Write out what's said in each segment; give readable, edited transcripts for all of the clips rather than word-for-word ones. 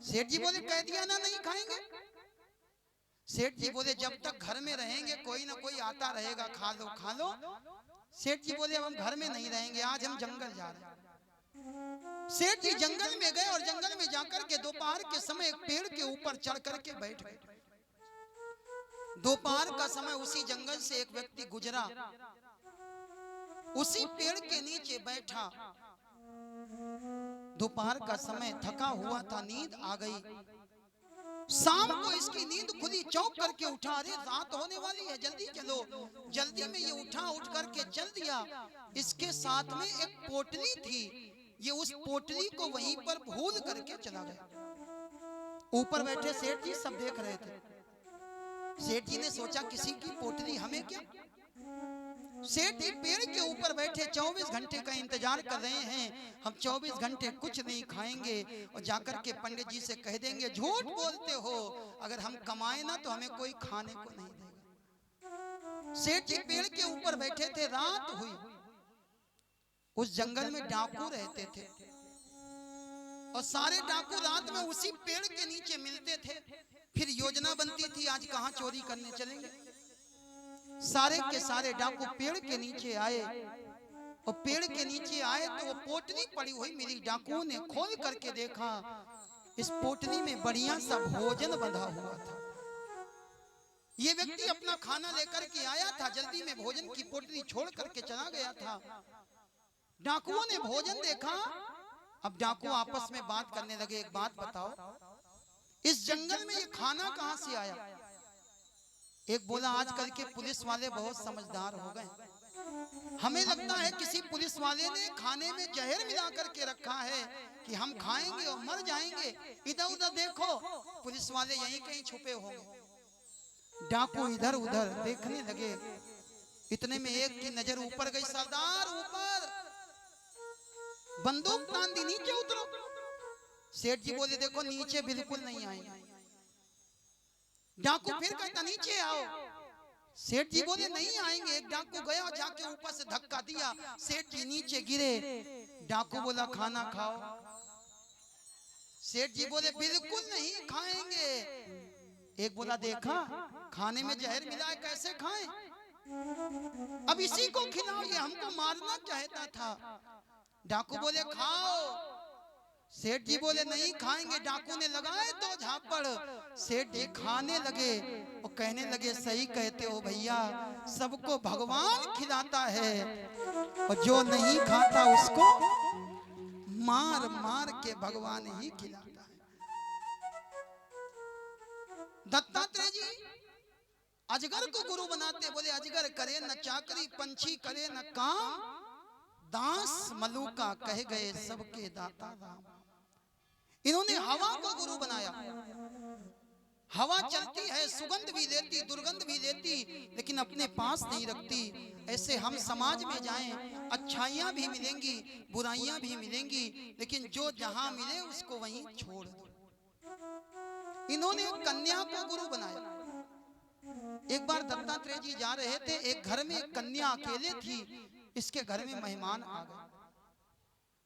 सेठ जी बोले कह दिया ना नहीं खाएंगे। सेठ जी बोले जब तक घर में रहेंगे कोई ना कोई आता रहेगा, खा लो खा लो। सेठ जी बोले अब हम घर में नहीं रहेंगे, आज हम जंगल जा रहे हैं। सेठ जी जंगल में गए और जंगल में जाकर के दोपहर के समय एक पेड़ के ऊपर चढ़ करके बैठ गए। दोपहर का समय उसी जंगल से एक व्यक्ति गुजरा, उसी पेड़ के नीचे बैठा। दोपहर का समय थका हुआ था, नींद आ गई। शाम को इसकी नींद खुली, चौंक करके उठा, अरे रात होने वाली है, जल्दी चलो। जल्दी में ये उठा, उठ करके चल दिया। इसके साथ में एक पोटली थी, ये उस पोटली को वहीं पर भूल करके चला गया। ऊपर बैठे सेठ जी सब देख रहे थे। सेठ जी ने सोचा किसी की पोटली हमें क्या। सेठ जी पेड़ के ऊपर बैठे 24 घंटे का इंतजार कर रहे हैं। हम 24 घंटे कुछ नहीं खाएंगे और जाकर के पंडित जी से कह देंगे झूठ बोलते हो, अगर हम कमाए ना तो हमें कोई खाने को नहीं देगा। सेठ जी पेड़ के ऊपर बैठे थे, रात हुई। उस जंगल में डाकू रहते थे और सारे डाकू रात में उसी पेड़ के नीचे मिलते थे। फिर योजना बनती थी आज कहां चोरी करने चलेंगे। सारे के सारे डाकू पेड़ के नीचे आए और पेड़ के नीचे आए तो वो पोटली पड़ी हुई मिली। डाकुओं ने खोल करके देखा, इस पोटली में बढ़िया सा भोजन बंधा हुआ था। ये व्यक्ति अपना खाना लेकर के आया था, जल्दी में भोजन की पोटली छोड़ करके चला गया था। डाकुओं ने भोजन देखा। अब डाकू आपस में बात करने लगे, एक बात बताओ, इस जंगल में ये खाना कहां से आया। एक बोला आजकल के पुलिस वाले बहुत समझदार हो गए, हमें लगता है किसी पुलिस वाले ने खाने में जहर मिला करके रखा है कि हम खाएंगे और मर जाएंगे। इधर उधर देखो, पुलिस वाले यहीं कहीं छुपे होंगे। डाकू इधर उधर देखने लगे। इतने में एक की नजर ऊपर गई, सरदार ऊपर, बंदूक तान दी, नीचे उतरो। सेठ जी बोले देखो नीचे बिल्कुल नहीं आएंगे। डाकू फिर कहता नीचे आओ। सेठ जी बोले नहीं आएंगे। एक डाकू गया, जाके ऊपर से धक्का दिया, सेठ जी नीचे गिरे। डाकू बोला खाना खाओ। सेठ जी बोले बिल्कुल नहीं खाएंगे। एक बोला देखा खाने में जहर मिला है, कैसे खाएं, अब इसी को खिलाओ, ये हमको मारना चाहता था। डाकू बोले खाओ। सेठ जी बोले नहीं खाएंगे। डाकू ने लगाए दो झापड़। सेठ जी खाने लगे और कहने लगे सही कहते हो भैया, सबको भगवान खिलाता है और जो नहीं खाता उसको मार मार के भगवान ही खिलाता है। दत्तात्रेय जी अजगर को गुरु बनाते, बोले अजगर करे न चाकरी, पंछी करे न काम, दास मलूका कह गए सबके दाता राम। इन्होंने हवा को गुरु बनाया। हवा चलती है, सुगंध भी लेती, दुर्गंध भी लेती, लेकिन अपने पास नहीं रखती। ऐसे हम समाज में जाएं, अच्छाइयां भी मिलेंगी, बुराइयां भी मिलेंगी, लेकिन जो जहां मिले उसको वहीं छोड़ दो। इन्होंने कन्या को गुरु बनाया। एक बार दत्तात्रेय जी जा रहे थे, एक घर में एक कन्या अकेले थी। इसके घर में मेहमान आ गए।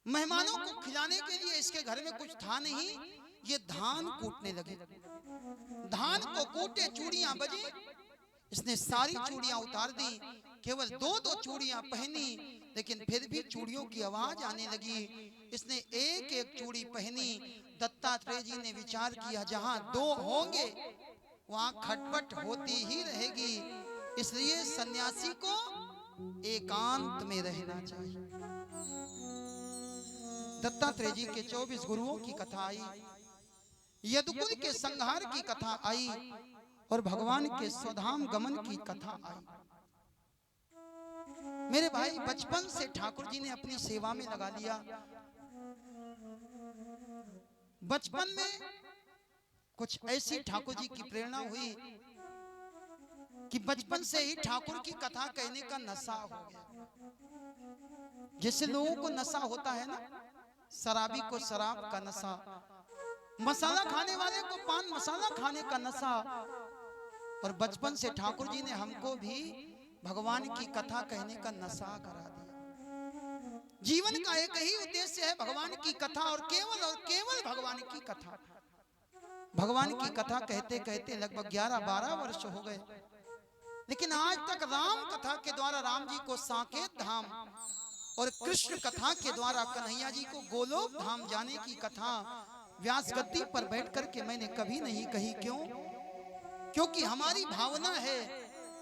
मेहमानों को खिलाने के लिए इसके घर में कुछ था नहीं। ये धान कूटने लगे। धान को कूटे, चूड़ियां बजी, इसने सारी चूड़ियां उतार दी, केवल दो दो चूड़ियां पहनी, लेकिन फिर भी चूड़ियों की आवाज आने लगी। इसने एक एक चूड़ी पहनी। दत्तात्रेय जी ने विचार किया जहां दो होंगे वहां खटपट होती ही रहेगी, इसलिए सन्यासी को एकांत में रहना चाहिए। दत्तात्रेय जी के 24 गुरुओं की कथा आई, यदुकुल के संहार की कथा आई और भगवान के स्वधाम गमन की कथा आई। मेरे भाई बचपन से ठाकुर जी ने अपनी सेवा में लगा लिया। बचपन में कुछ ऐसी ठाकुर जी की प्रेरणा हुई कि बचपन से ही ठाकुर की कथा कहने का नशा हो गया। जैसे लोगों को नशा होता है ना, शराबी को शराब का नशा, मसाला खाने वाले को पान मसाला खाने का नशा। और बचपन से ठाकुर जी ने हमको भी भगवान की कथा कहने का नशा करा दिया। जीवन का एक ही उद्देश्य है भगवान की कथा और केवल भगवान की कथा। भगवान की कथा कहते कहते लगभग 11-12 वर्ष हो गए, लेकिन आज तक राम कथा के द्वारा राम जी को साकेत धाम और कृष्ण कथा के द्वारा कन्हैया जी को गोलोक धाम जाने की कथा व्यास गद्दी पर बैठ करके मैंने कभी नहीं कही। क्यों? क्योंकि हमारी भावना है,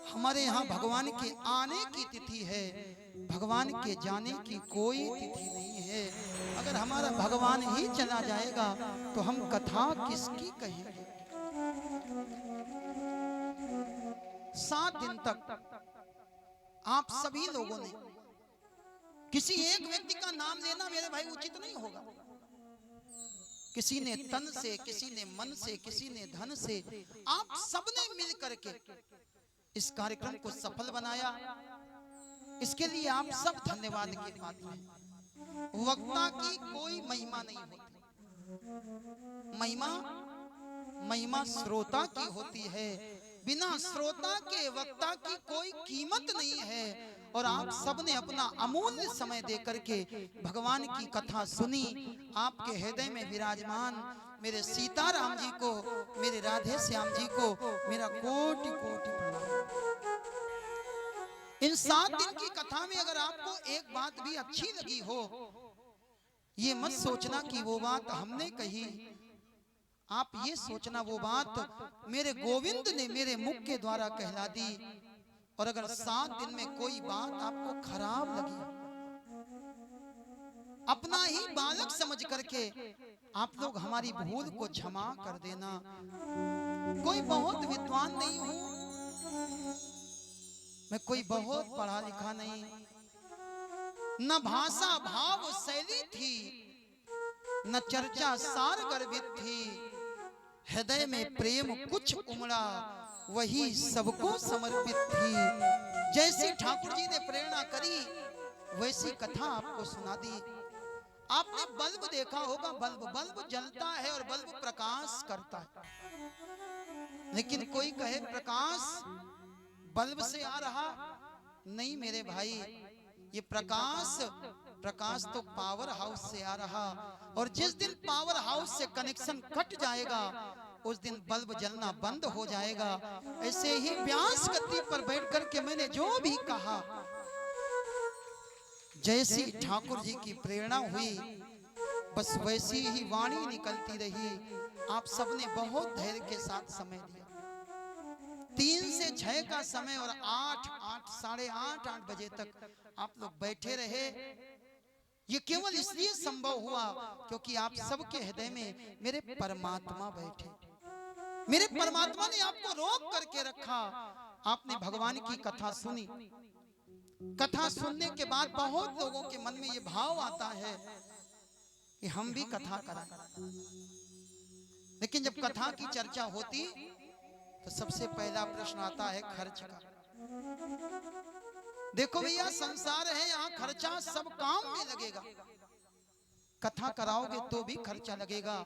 हमारे यहाँ भगवान के आने की तिथि है, भगवान के जाने की कोई तिथि नहीं है। अगर हमारा भगवान ही चला जाएगा तो हम कथा किसकी कहेंगे? 7 दिन तक आप सभी लोगों ने किसी एक व्यक्ति का नाम लेना मेरे भाई उचित नहीं होगा। किसी ने तन से, किसी ने मन से, किसी ने धन से, आप सबने मिल करके इस कार्यक्रम को सफल बनाया। इसके लिए आप सब धन्यवाद के पात्र हैं। वक्ता की कोई महिमा नहीं होती, महिमा श्रोता की होती है। बिना श्रोता के वक्ता की कोई कीमत नहीं है। और आप सबने अपना अमूल्य समय देकर के भगवान की कथा सुनी। आपके हृदय में विराजमान मेरे सीताराम जी को, मेरे राधे श्याम जी को मेरा कोटि कोटि प्रणाम। इन 7 दिन की कथा में अगर आपको एक बात भी अच्छी लगी हो, ये मत सोचना कि वो बात हमने कही, आप ये सोचना वो बात मेरे गोविंद ने मेरे मुख के द्वारा कहला दी। और अगर 7 दिन में कोई बात आपको खराब लगी, अपना ही बालक समझ करके आप लोग हमारी भूल को क्षमा कर देना। कोई बहुत विद्वान नहीं हूं मैं, कोई बहुत पढ़ा लिखा नहीं, न भाषा भाव शैली थी, न चर्चा सार गर्भित थी। हृदय में प्रेम कुछ उमड़ा, वही सबको समर्पित थी। जैसी ठाकुर जी ने प्रेरणा करी वैसी कथा आपको सुना दी। आपने बल्ब देखा होगा, बल्ब जलता है और बल्ब प्रकाश करता है। लेकिन कोई कहे प्रकाश बल्ब से आ रहा, नहीं मेरे भाई, ये प्रकाश तो पावर हाउस से आ रहा। और जिस दिन पावर हाउस से कनेक्शन कट जाएगा उस दिन बल्ब जलना बंद हो जाएगा। ऐसे ही व्यास गद्दी पर बैठ करके मैंने जो भी कहा, जैसी ठाकुर जी की प्रेरणा हुई बस वैसी ही वाणी निकलती रही। आप सबने बहुत धैर्य के साथ समय दिया। 3 से 6 का समय और 8, साढ़े 8 बजे तक आप लोग बैठे रहे। ये केवल इसलिए संभव हुआ क्योंकि आप सबके हृदय में मेरे परमात्मा बैठे। मेरे परमात्मा ने आपको रोक करके रखा। आपने भगवान की कथा सुनी। कथा सुनने के बाद बहुत लोगों के मन में ये भाव आता है कि हम भी कथा कराएं। लेकिन जब कथा की चर्चा होती तो सबसे पहला प्रश्न आता है खर्च का। देखो भैया, संसार है, यहाँ खर्चा सब काम में लगेगा। कथा कराओगे तो भी खर्चा लगेगा।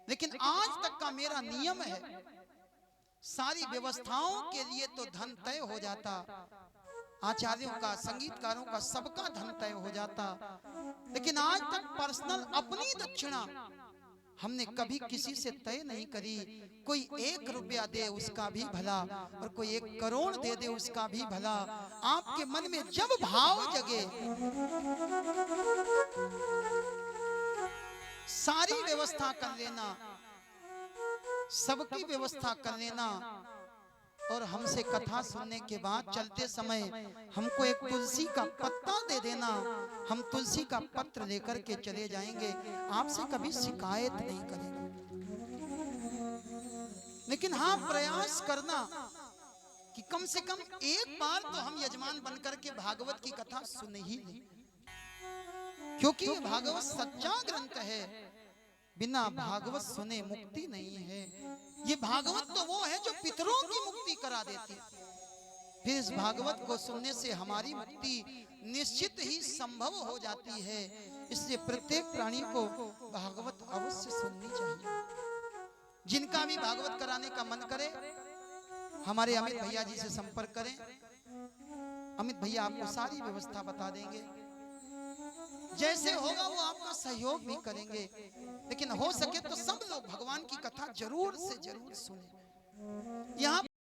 लेकिन आज तक का मेरा नियम है, सारी व्यवस्थाओं के लिए तो धन तय हो जाता, आचार्यों का, संगीतकारों का, सबका धन तय हो जाता। लेकिन आज तक पर्सनल अपनी दक्षिणा हमने कभी किसी से तय नहीं करी। कोई 1 रुपया दे उसका भी भला, और कोई 1 करोड़ दे दे उसका भी भला। आपके मन में जब भाव जगे, सारी व्यवस्था कर लेना, सबकी व्यवस्था कर लेना। और हमसे कथा सुनने के बाद चलते समय हमको 1 तुलसी का पत्ता दे देना, हम तुलसी का पत्र लेकर के चले जाएंगे, आपसे कभी शिकायत नहीं करेंगे। लेकिन हाँ, प्रयास करना कि कम से कम एक बार तो हम यजमान बनकर के भागवत की कथा सुन ही लें, क्योंकि ये भागवत सच्चा ग्रंथ है। बिना भागवत सुने मुक्ति नहीं है। ये भागवत तो वो है जो पितरों की मुक्ति करा देती है। फिर इस भागवत को सुनने से हमारी मुक्ति निश्चित ही संभव हो जाती है। इसलिए प्रत्येक प्राणी को भागवत अवश्य सुननी चाहिए। जिनका भी भागवत कराने का मन करे, हमारे अमित भैया जी से संपर्क करें। अमित भैया आपको सारी व्यवस्था बता देंगे। जैसे होगा वो आपका सहयोग भी करेंगे। लेकिन हो सके तो सब लोग भगवान की जरूर से जरूर सुने। यहाँ